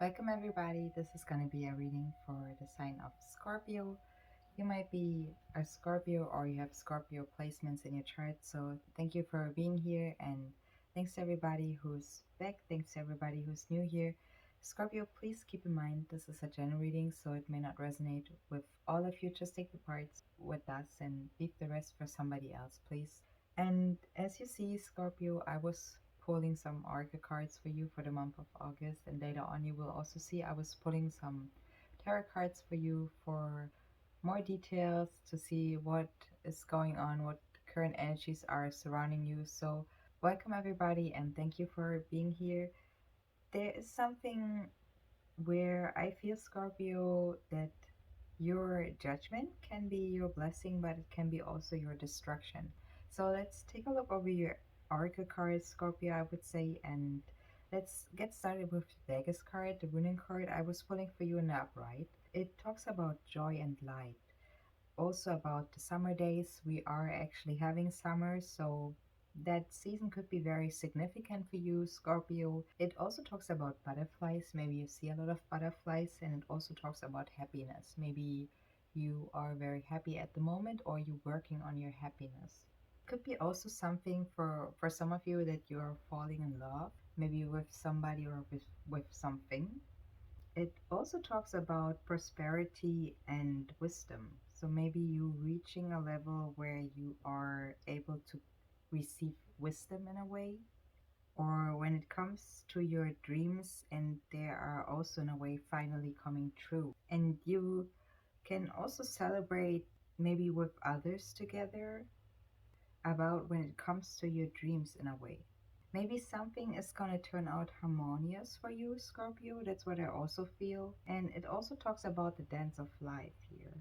Welcome everybody. This is going to be a reading for the sign of Scorpio. You might be a Scorpio or you have Scorpio placements in your chart. So thank you for being here, and thanks to everybody who's back. Thanks to everybody who's new here. Scorpio, please keep in mind this is a general reading, so it may not resonate with all of you. Just take the parts with us and leave the rest for somebody else, please. And as you see, Scorpio, I was pulling some oracle cards for you for the month of August, and later on you will also see I was pulling some tarot cards for you for more details to see what is going on, what current energies are surrounding you. So welcome everybody, and thank you for being here. There is something where I feel, Scorpio, that your judgment can be your blessing, but it can be also your destruction. So let's take a look over your oracle card, Scorpio, I would say, and let's get started with the Vegas card, the running card I was pulling for you in the upright. It talks about joy and light, also about the summer days. We are actually having summer, so that season could be very significant for you, Scorpio. It also talks about butterflies. Maybe you see a lot of butterflies, and it also talks about happiness. Maybe you are very happy at the moment, or you're working on your happiness. Could be also something for some of you that you are falling in love, maybe with somebody or with something. It also talks about prosperity and wisdom. So maybe you reaching a level where you are able to receive wisdom in a way, or when it comes to your dreams, and they are also in a way finally coming true. And you can also celebrate maybe with others together about when it comes to your dreams in a way. Maybe something is gonna turn out harmonious for you, Scorpio. That's what I also feel. And it also talks about the dance of life here.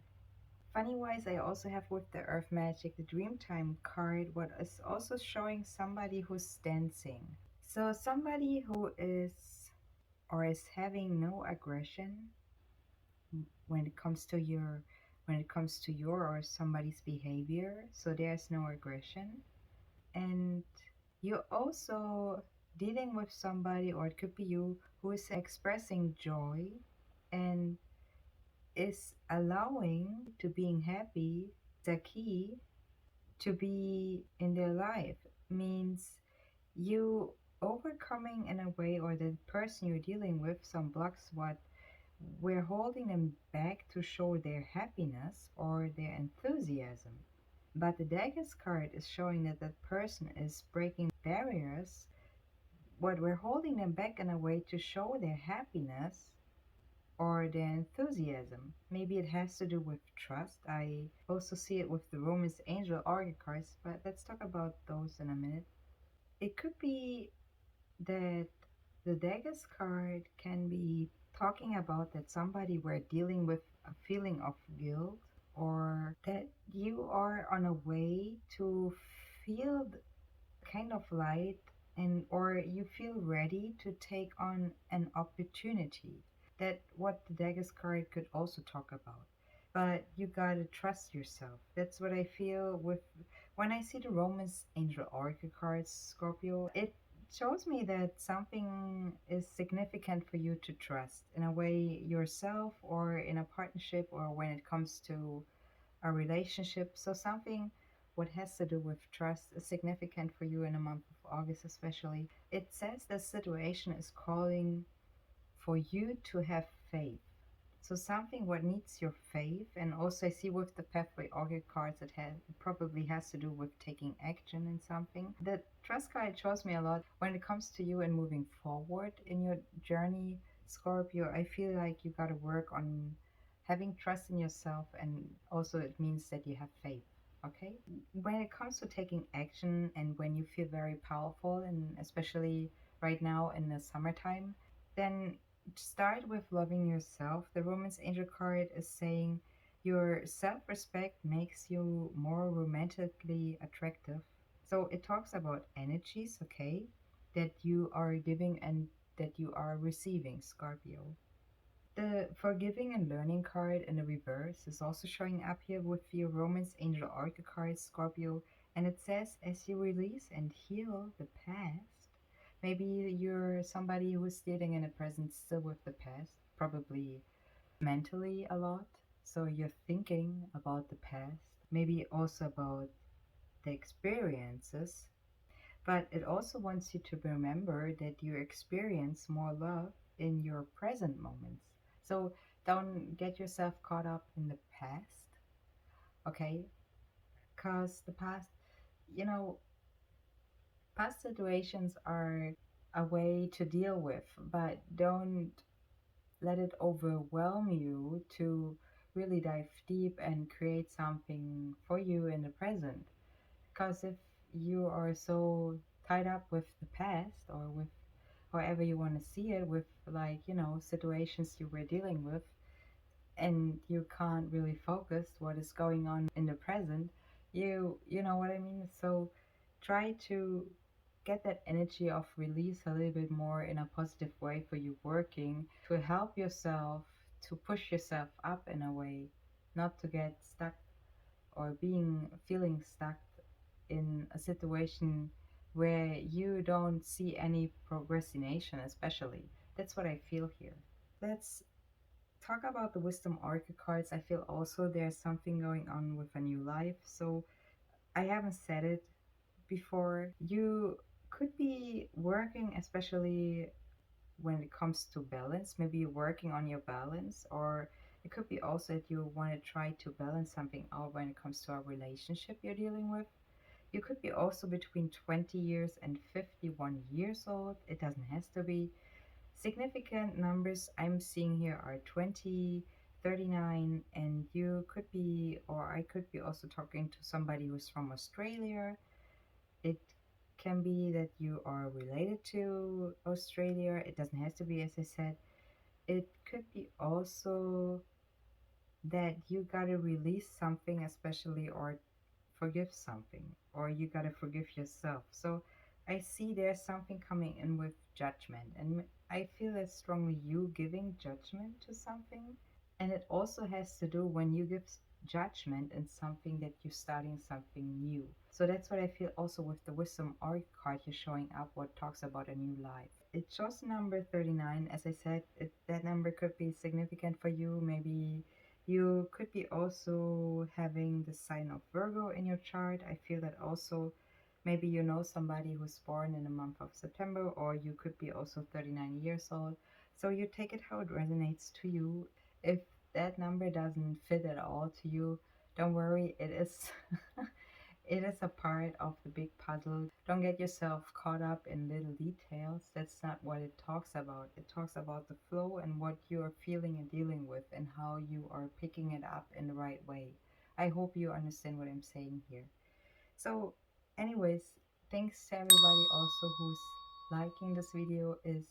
Funny wise, I also have with the Earth Magic, the Dreamtime card, what is also showing somebody who's dancing. So somebody who is or is having no aggression when it comes to your or somebody's behavior. So there's no aggression. And you're also dealing with somebody, or it could be you, who is expressing joy and is allowing to being happy. The key to be in their life means you overcoming in a way, or the person you're dealing with, some blocks what we're holding them back to show their happiness or their enthusiasm. But the Daggers card is showing that that person is breaking barriers, what we're holding them back in a way to show their happiness or their enthusiasm. Maybe it has to do with trust. I also see it with the Romance Angel Oracle cards, but let's talk about those in a minute. It could be that the Daggers card can be talking about that somebody were dealing with a feeling of guilt, or that you are on a way to feel kind of light, and or you feel ready to take on an opportunity. That what the Daggers card could also talk about. But you gotta trust yourself. That's what I feel with when I see the Romance Angel Oracle cards, Scorpio. It shows me that something is significant for you to trust in a way, yourself or in a partnership, or when it comes to a relationship. So something what has to do with trust is significant for you in the month of August, especially. It says the situation is calling for you to have faith. So something what needs your faith, and also I see with the Pathway Oracle cards, it probably has to do with taking action in something. The trust card shows me a lot when it comes to you and moving forward in your journey, Scorpio. I feel like you gotta work on having trust in yourself, and also it means that you have faith. Okay, when it comes to taking action and when you feel very powerful, and especially right now in the summertime, then start with loving yourself. The Romance Angel card is saying your self respect makes you more romantically attractive. So it talks about energies, okay, that you are giving and that you are receiving, Scorpio. The Forgiving and Learning card in the reverse is also showing up here with your Romance Angel Oracle card, Scorpio, and it says, as you release and heal the past, Maybe you're somebody who's dealing in the present still with the past, probably mentally a lot. So you're thinking about the past, maybe also about the experiences, but it also wants you to remember that you experience more love in your present moments. So don't get yourself caught up in the past, okay? Because the past, you know, past situations are a way to deal with, but don't let it overwhelm you to really dive deep and create something for you in the present. Because if you are so tied up with the past or with however you want to see it, with like, situations you were dealing with, and you can't really focus what is going on in the present, you know what I mean? So try to get that energy of release a little bit more in a positive way for you working to help yourself to push yourself up in a way, not to get stuck or being feeling stuck in a situation where you don't see any procrastination, especially. That's what I feel here. Let's talk about the wisdom oracle cards. I feel also there's something going on with a new life. So I haven't said it before. You could be working, especially when it comes to balance, maybe you're working on your balance, or it could be also that you want to try to balance something out when it comes to a relationship you're dealing with. You could be also between 20 years and 51 years old. It doesn't have to be. Significant numbers I'm seeing here are 20, 39, and you could be, or I could be also talking to somebody who's from Australia. It can be that you are related to Australia. It doesn't have to be, as I said. It could be also that you gotta release something, especially, or forgive something, or you gotta forgive yourself. So I see there's something coming in with judgment, and I feel it's strongly you giving judgment to something. And it also has to do when you give judgment in something that you're starting something new. So that's what I feel also with the wisdom oracle card you're showing up, what talks about a new life. It shows number 39. As I said, that number could be significant for you. Maybe you could be also having the sign of Virgo in your chart. I feel that also maybe you know somebody who's born in the month of September, or you could be also 39 years old. So you take it how it resonates to you. If that number doesn't fit at all to you, don't worry, it is it is a part of the big puzzle. Don't get yourself caught up in little details. That's not what it talks about. It talks about the flow and what you are feeling and dealing with and how you are picking it up in the right way. I hope you understand what I'm saying here. So, anyways, thanks to everybody also who's liking this video, is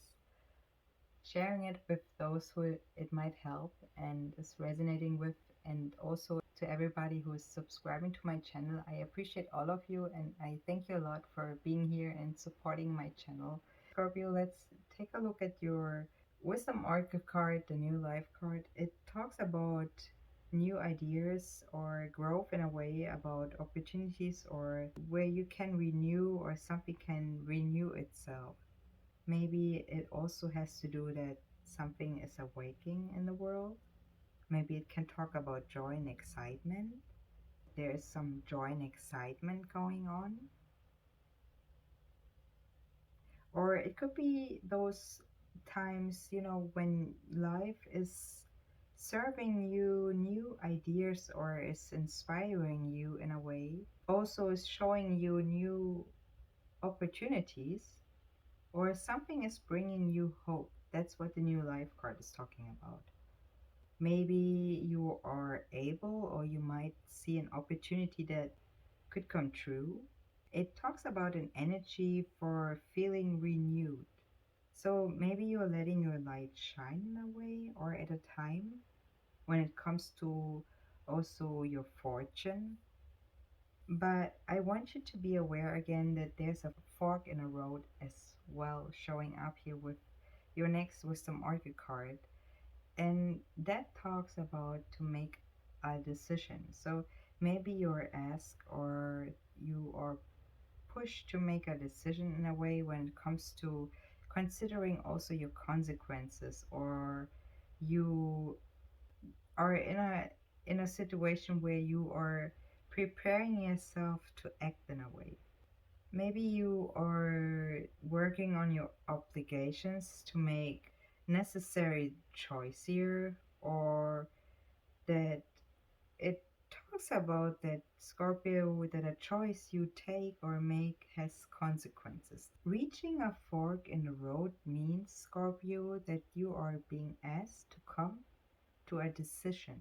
sharing it with those who it might help and is resonating with, and also to everybody who is subscribing to my channel. I appreciate all of you, and I thank you a lot for being here and supporting my channel. Scorpio, let's take a look at your wisdom oracle card, the new life card. It talks about new ideas or growth in a way, about opportunities or where you can renew or something can renew itself. Maybe it also has to do that something is awakening in the world. Maybe it can talk about joy and excitement. There is some joy and excitement going on. Or it could be those times, when life is serving you new ideas or is inspiring you in a way, also is showing you new opportunities, or something is bringing you hope. That's what the new life card is talking about. Maybe you are able, or you might see an opportunity that could come true. It talks about an energy for feeling renewed. So maybe you're letting your light shine in a way, or at a time when it comes to also your fortune. But I want you to be aware again that there's a fork in a road as well showing up here with your next wisdom oracle card. And that talks about to make a decision. So maybe you're asked, or you are push to make a decision in a way when it comes to considering also your consequences, or you are in a situation where you are preparing yourself to act in a way. Maybe you are working on your obligations to make necessary choice here, or that it talks about that Scorpio, that a choice you take or make has consequences. Reaching a fork in the road means, Scorpio, that you are being asked to come to a decision.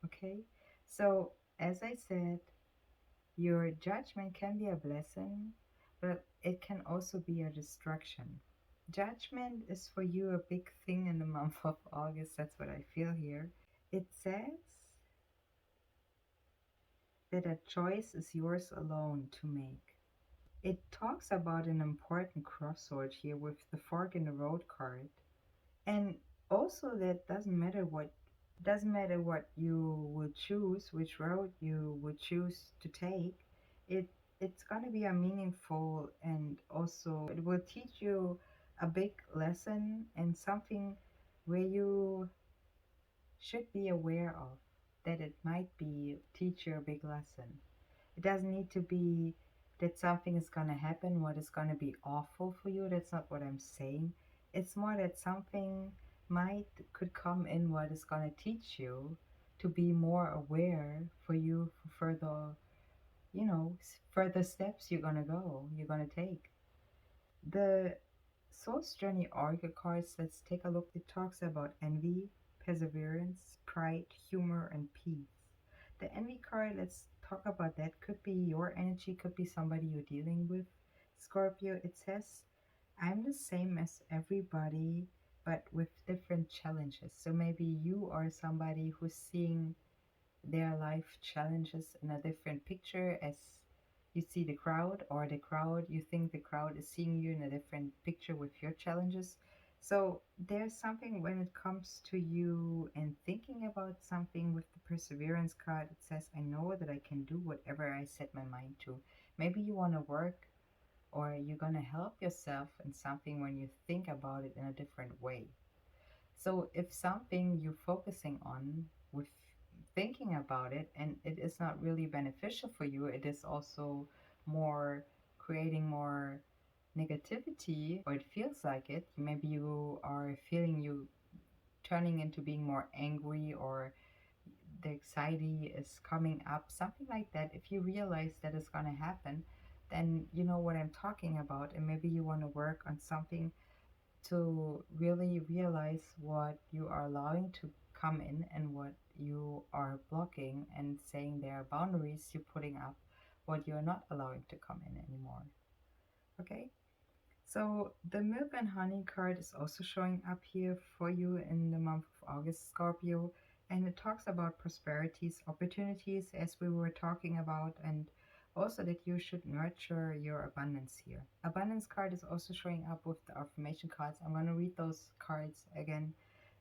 Okay? So, as I said, your judgment can be a blessing, but it can also be a distraction. Judgment is for you a big thing in the month of August. That's what I feel here. It says that a choice is yours alone to make. It talks about an important crossroad here with the fork in the road card. And also that doesn't matter what you would choose, which road you would choose to take. It it's gonna be a meaningful, and also it will teach you a big lesson and something where you should be aware of, that it might be teach you a big lesson. It doesn't need to be that something is going to happen, what is going to be awful for you. That's not what I'm saying. It's more that something might could come in what is going to teach you to be more aware for you for further, further steps you're going to take. The Soul's Journey Oracle cards, let's take a look. It talks about envy, perseverance, pride, humor, and peace. The envy card, let's talk about that. Could be your energy, could be somebody you're dealing with. Scorpio, it says, I'm the same as everybody, but with different challenges. So maybe you are somebody who's seeing their life challenges in a different picture as you see the crowd, or the crowd, you think the crowd is seeing you in a different picture with your challenges. So there's something when it comes to you and thinking about something with the perseverance card. It says, I know that I can do whatever I set my mind to. Maybe you want to work, or you're going to help yourself in something when you think about it in a different way. So if something you're focusing on with thinking about it and it is not really beneficial for you, it is also more creating more negativity, or it feels like it. Maybe you are feeling you turning into being more angry, or the anxiety is coming up, something like that. If you realize that is going to happen, then you know what I'm talking about, and maybe you want to work on something to really realize what you are allowing to come in and what you are blocking, and saying there are boundaries you're putting up, what you're not allowing to come in anymore. Okay, so the milk and honey card is also showing up here for you in the month of August, Scorpio, and it talks about prosperities, opportunities, as we were talking about, and also that you should nurture your abundance here. Abundance card is also showing up with the affirmation cards. I'm going to read those cards again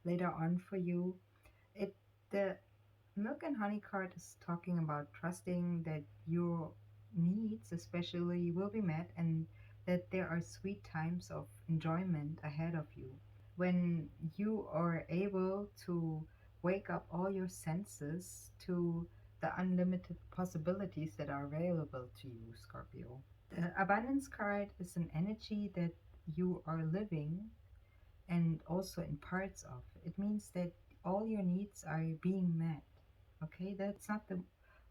later on for you. It the milk and honey card is talking about trusting that your needs, especially, will be met, and that there are sweet times of enjoyment ahead of you. When you are able to wake up all your senses to the unlimited possibilities that are available to you, Scorpio. The abundance card is an energy that you are living and also in parts of. It means that all your needs are being met. Okay, that's not the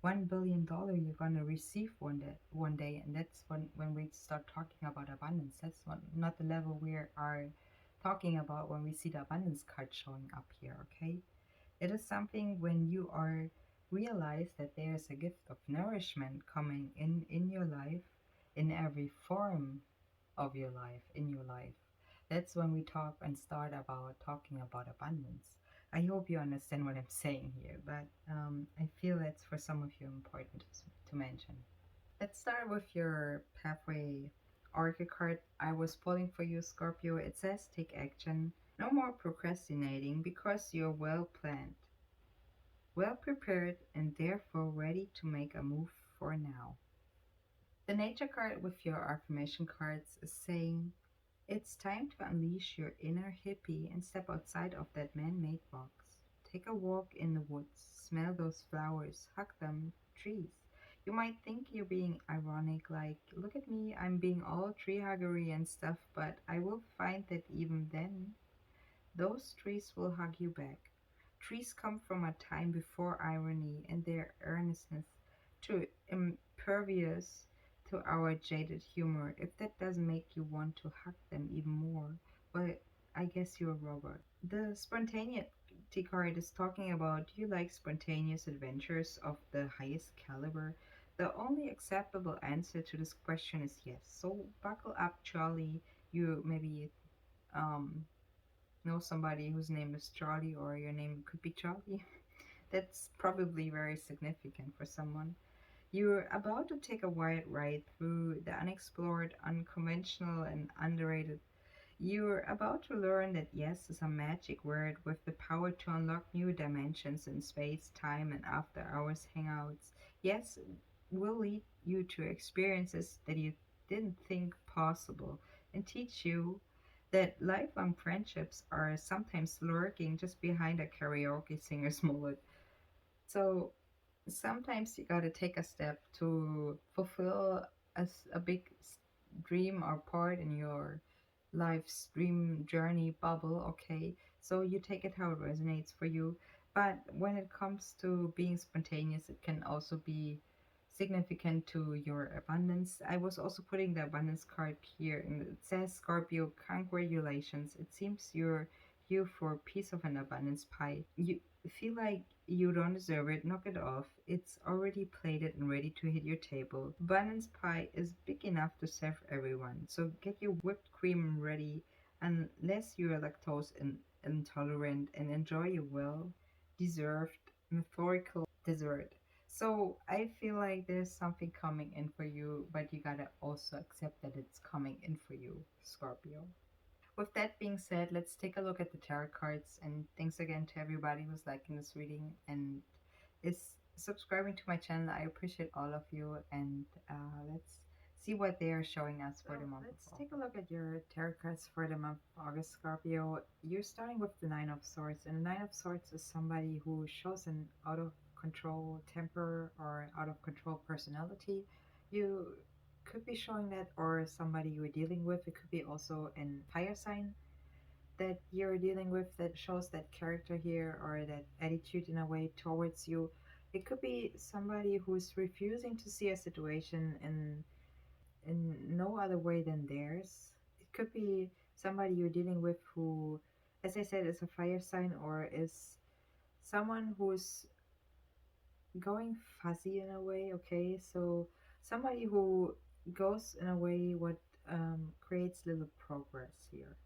$1 billion you're gonna receive one day, and that's when we start talking about abundance. That's not the level we are talking about when we see the abundance card showing up here. Okay, it is something when you are realize that there's a gift of nourishment coming in your life, in every form of your life, in your life. That's when we talk and start about talking about abundance. I hope you understand what I'm saying here, but I feel that's for some of you important to mention. Let's start with your pathway oracle card I was pulling for you, Scorpio. It says take action. No more procrastinating, because you're well planned, well prepared, and therefore ready to make a move for now. The nature card with your affirmation cards is saying it's time to unleash your inner hippie and step outside of that man made box. Take a walk in the woods, smell those flowers, hug them, trees. You might think you're being ironic, like, look at me, I'm being all tree huggery and stuff, but I will find that even then, those trees will hug you back. Trees come from a time before irony and their earnestness too impervious to our jaded humor. If that doesn't make you want to hug them even more, well, I guess you're a robot. The spontaneity card is talking about do you like spontaneous adventures of the highest caliber? The only acceptable answer to this question is yes. So buckle up, Charlie. You maybe um know somebody whose name is Charlie, or your name could be Charlie. That's probably very significant for someone. You're about to take a wild ride through the unexplored, unconventional, and underrated. You're about to learn that yes is a magic word with the power to unlock new dimensions in space, time, and after hours hangouts. Yes will lead you to experiences that you didn't think possible and teach you that lifelong friendships are sometimes lurking just behind a karaoke singer's mullet. So sometimes you got to take a step to fulfill a big dream or part in your life's dream journey bubble. Okay, so you take it how it resonates for you, but when it comes to being spontaneous, it can also be significant to your abundance. I was also putting the abundance card here, and it says Scorpio, congratulations. It seems you're due for a piece of an abundance pie. You feel like you don't deserve it, knock it off. It's already plated and ready to hit your table. Abundance pie is big enough to serve everyone, so get your whipped cream ready unless you are intolerant and enjoy your well deserved methodical dessert. So I feel like there's something coming in for you, but you gotta also accept that it's coming in for you, Scorpio. With that being said, let's take a look at the tarot cards. And thanks again to everybody who's liking this reading and is subscribing to my channel. I appreciate all of you. And let's see what they are showing us for the month. Let's take a look at your tarot cards for the month of August, Scorpio. You're starting with the Nine of Swords. And the Nine of Swords is somebody who shows an out of control temper or out of control personality. You could be showing that, or somebody you're dealing with. It could be also an fire sign that you're dealing with that shows that character here or that attitude in a way towards you. It could be somebody who's refusing to see a situation in no other way than theirs. It could be somebody you're dealing with who, as I said, is a fire sign or is someone who's going fuzzy in a way. Okay, so somebody who goes in a way what creates little progress here.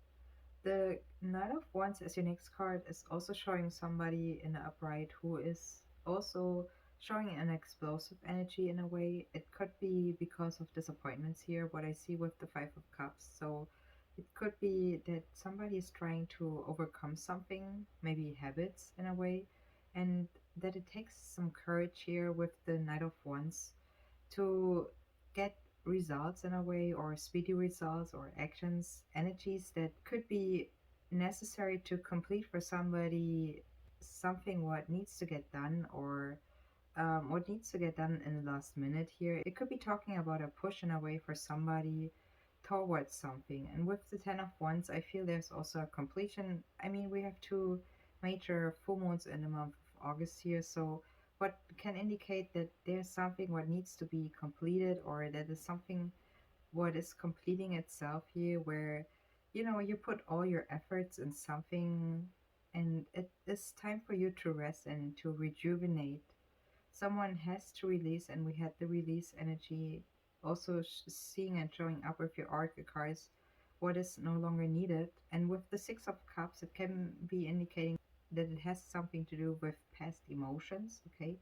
The Knight of Wands as your next card is also showing somebody in the upright who is also showing an explosive energy in a way. It could be because of disappointments here, what I see with the Five of Cups. So it could be that somebody is trying to overcome something, maybe habits in a way, and that it takes some courage here with the Knight of Wands to get results in a way, or speedy results or actions, energies that could be necessary to complete for somebody something what needs to get done, or what needs to get done in the last minute here. It could be talking about a push in a way for somebody towards something. And with the Ten of Wands, I feel there's also a completion. I mean, we have two major full moons in the month of August here, so what can indicate that there's something what needs to be completed, or that is something what is completing itself here, where you put all your efforts in something and it is time for you to rest and to rejuvenate. Someone has to release, and we had the release energy also seeing and showing up with your oracle cards what is no longer needed. And with the Six of Cups, it can be indicating that it has something to do with past emotions. Okay,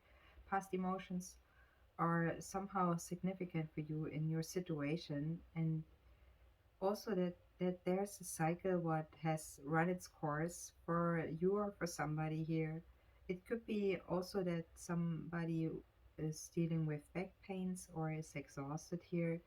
past emotions are somehow significant for you in your situation, and also that there's a cycle what has run its course for you or for somebody here. It could be also that somebody is dealing with back pains or is exhausted here,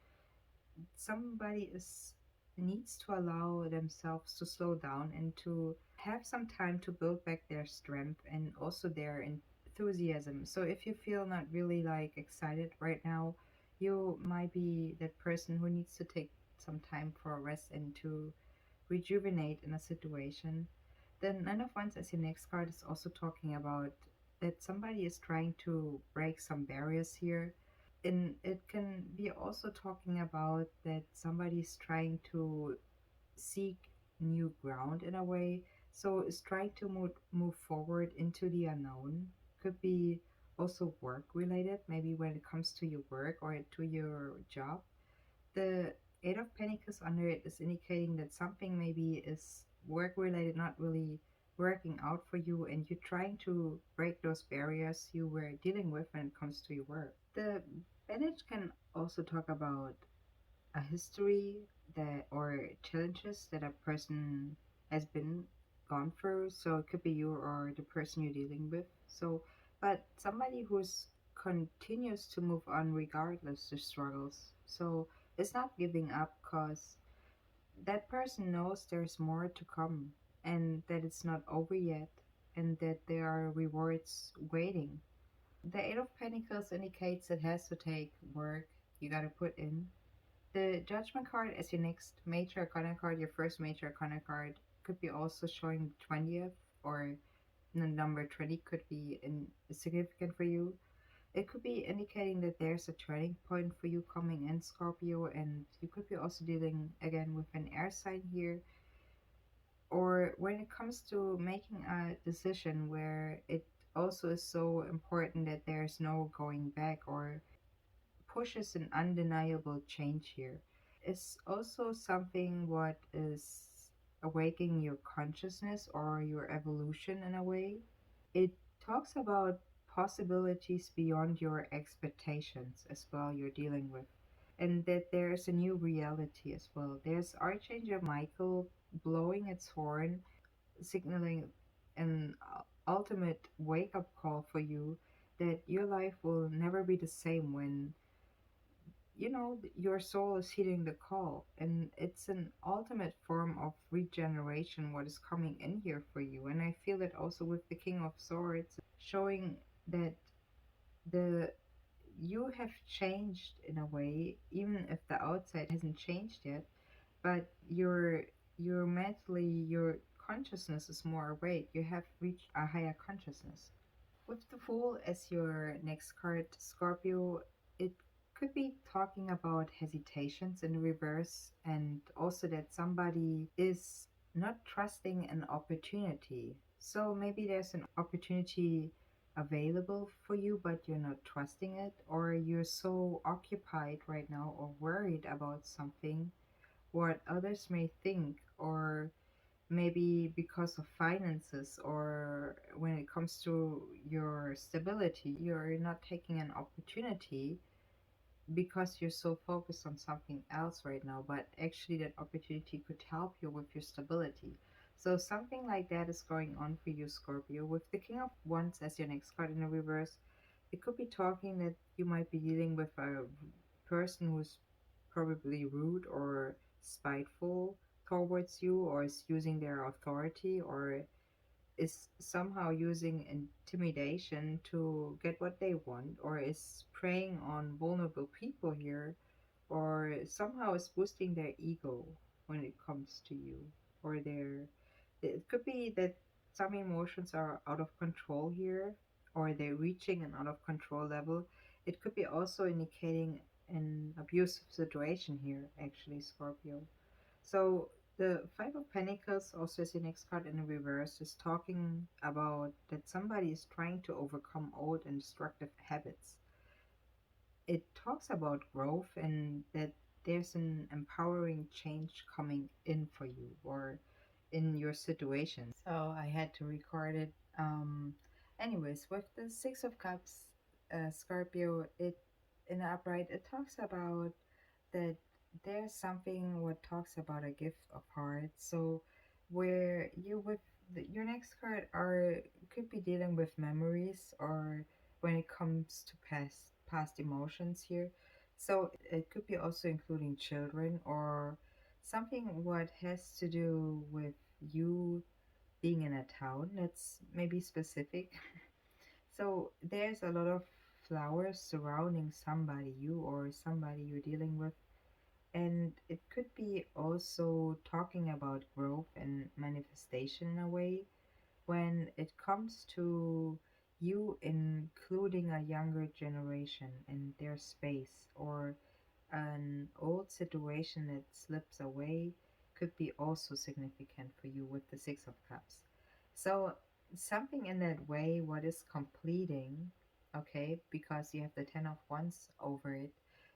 somebody is needs to allow themselves to slow down and to have some time to build back their strength and also their enthusiasm. So if you feel not really like excited right now, you might be that person who needs to take some time for a rest and to rejuvenate in a situation. Then Nine of Wands as your next card is also talking about that somebody is trying to break some barriers here. And it can be also talking about that somebody's trying to seek new ground in a way. So is trying to move forward into the unknown. Could be also work related, maybe when it comes to your work or to your job. The Eight of Pentacles under it is indicating that something maybe is work related, not really working out for you, and you're trying to break those barriers you were dealing with when it comes to your work. The Bandage can also talk about a history that or challenges that a person has been gone through. So it could be you or the person you're dealing with. So, but somebody who's continues to move on regardless the struggles. So it's not giving up because that person knows there's more to come and that it's not over yet and that there are rewards waiting. The Eight of Pentacles indicates it has to take work you gotta put in. The Judgment card as your next major arcana card, your first major arcana card, could be also showing the 20th or the number 20 could be significant for you. It could be indicating that there's a turning point for you coming in, Scorpio, and you could be also dealing again with an air sign here. Or when it comes to making a decision where it also is so important that there's no going back or pushes an undeniable change here. It's also something what is awakening your consciousness or your evolution in a way. It talks about possibilities beyond your expectations as well you're dealing with. And that there's a new reality as well. There's Archangel Michael blowing its horn, signaling an ultimate wake up call for you that your life will never be the same when your soul is heeding the call, and it's an ultimate form of regeneration what is coming in here for you. And I feel it also with the King of Swords showing that the you have changed in a way, even if the outside hasn't changed yet, but your mentally, your consciousness is more awake. You have reached a higher consciousness. With the Fool as your next card, Scorpio, it could be talking about hesitations in reverse, and also that somebody is not trusting an opportunity. So maybe there's an opportunity available for you, but you're not trusting it, or you're so occupied right now or worried about something, what others may think, or maybe because of finances or when it comes to your stability, you're not taking an opportunity because you're so focused on something else right now, but actually that opportunity could help you with your stability. So something like that is going on for you, Scorpio. With the King of Wands as your next card in the reverse, it could be talking that you might be dealing with a person who's probably rude or spiteful towards you, or is using their authority, or is somehow using intimidation to get what they want, or is preying on vulnerable people here, or somehow is boosting their ego when it comes to you, or their it could be that some emotions are out of control here, or they're reaching an out of control level. It could be also indicating an abusive situation here, actually, Scorpio. So the Five of Pentacles, also as the next card in the reverse, is talking about that somebody is trying to overcome old and destructive habits. It talks about growth and that there's an empowering change coming in for you or in your situation. So I had to record it. Anyways, with the Six of Cups, Scorpio, it in the upright, it talks about that there's something what talks about a gift of heart. So where you with your next card are could be dealing with memories or when it comes to past emotions here. So it could be also including children or something what has to do with you being in a town that's maybe specific. So there's a lot of flowers surrounding somebody you or somebody you're dealing with, and it could be also talking about growth and manifestation in a way when it comes to you including a younger generation in their space, or an old situation that slips away could be also significant for you with the Six of Cups. So, something in that way, what is completing, okay, because you have the Ten of Wands over it,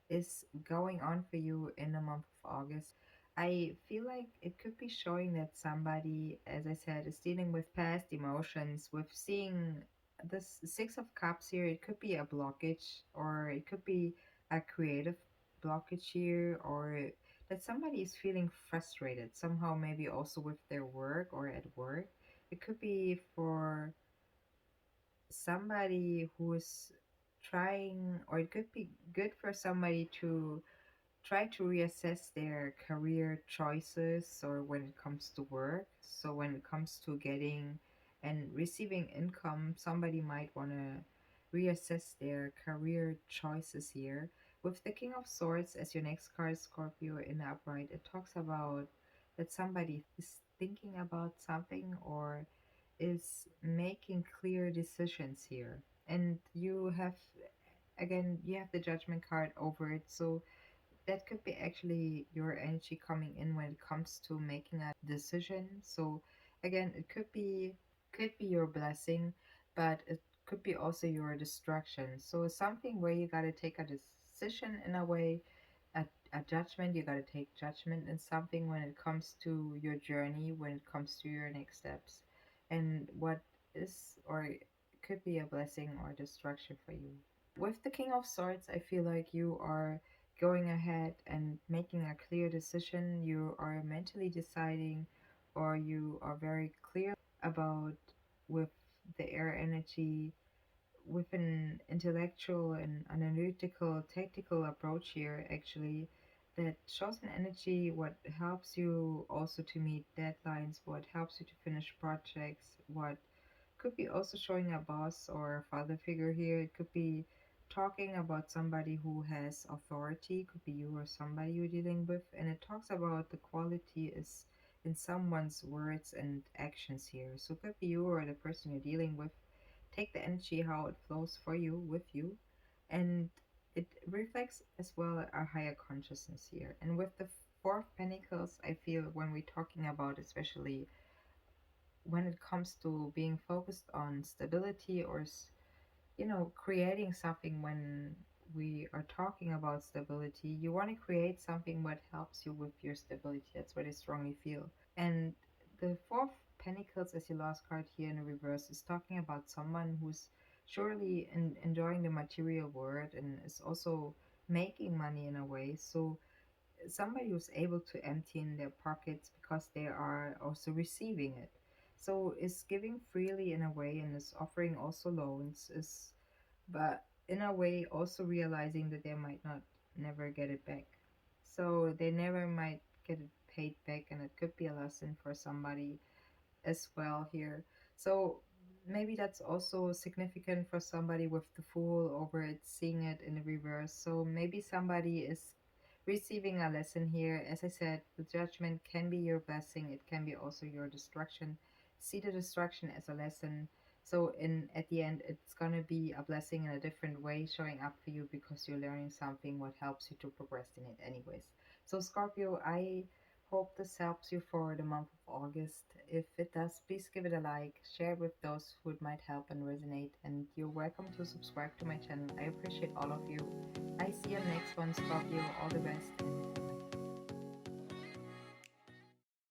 is going on for you in the month of August. I feel like it could be showing that somebody, as I said, is dealing with past emotions, with seeing this Six of Cups here. It could be a blockage, or it could be a creative blockage here, or that somebody is feeling frustrated somehow, maybe also with their work or at work. It could be for somebody who's trying, or it could be good for somebody to try to reassess their career choices, or when it comes to work. So when it comes to getting and receiving income, somebody might want to reassess their career choices here. With the King of Swords as your next card, Scorpio, in the upright, it talks about that somebody is thinking about something or is making clear decisions here. And you have, again, you have the Judgment card over it. So that could be actually your energy coming in when it comes to making a decision. So again, it could be your blessing, but it could be also your destruction. So something where you got to take a decision in a way, a, a judgment, you got to take judgment in something when it comes to your journey, when it comes to your next steps, and what is or could be a blessing or destruction for you. With the King of Swords, I feel like you are going ahead and making a clear decision. You are mentally deciding, or you are very clear about, with the air energy, with an intellectual and analytical, tactical approach here, actually, that shows an energy what helps you also to meet deadlines, what helps you to finish projects, what could be also showing a boss or a father figure here. It could be talking about somebody who has authority, could be you or somebody you're dealing with, and it talks about the quality is in someone's words and actions here. So it could be you or the person you're dealing with. Take the energy how it flows for you with you, and it reflects as well a higher consciousness here. And with the Four of Pentacles, I feel when we're talking about, especially when it comes to being focused on stability, or creating something, when we are talking about stability, you want to create something what helps you with your stability. That's what I strongly feel. And the Four of Pentacles as your last card here in the reverse is talking about someone who's surely enjoying the material world and is also making money in a way. So somebody who's able to empty in their pockets because they are also receiving it. So is giving freely in a way, and is offering also loans, is, but in a way also realizing that they might not never get it back. So they never might get it paid back, and it could be a lesson for somebody as well here. So maybe that's also significant for somebody with the Fool over it, seeing it in the reverse. So maybe somebody is receiving a lesson here. As I said, the judgment can be your blessing, it can be also your destruction. See the destruction as a lesson. So in at the end, it's gonna be a blessing in a different way showing up for you, because you're learning something what helps you to progress in it anyways. So Scorpio, I hope this helps you for the month of August. If it does, please give it a like, share it with those who it might help and resonate, and you're welcome to subscribe to my channel. I appreciate all of you. I see you next one, Scorpio. All the best.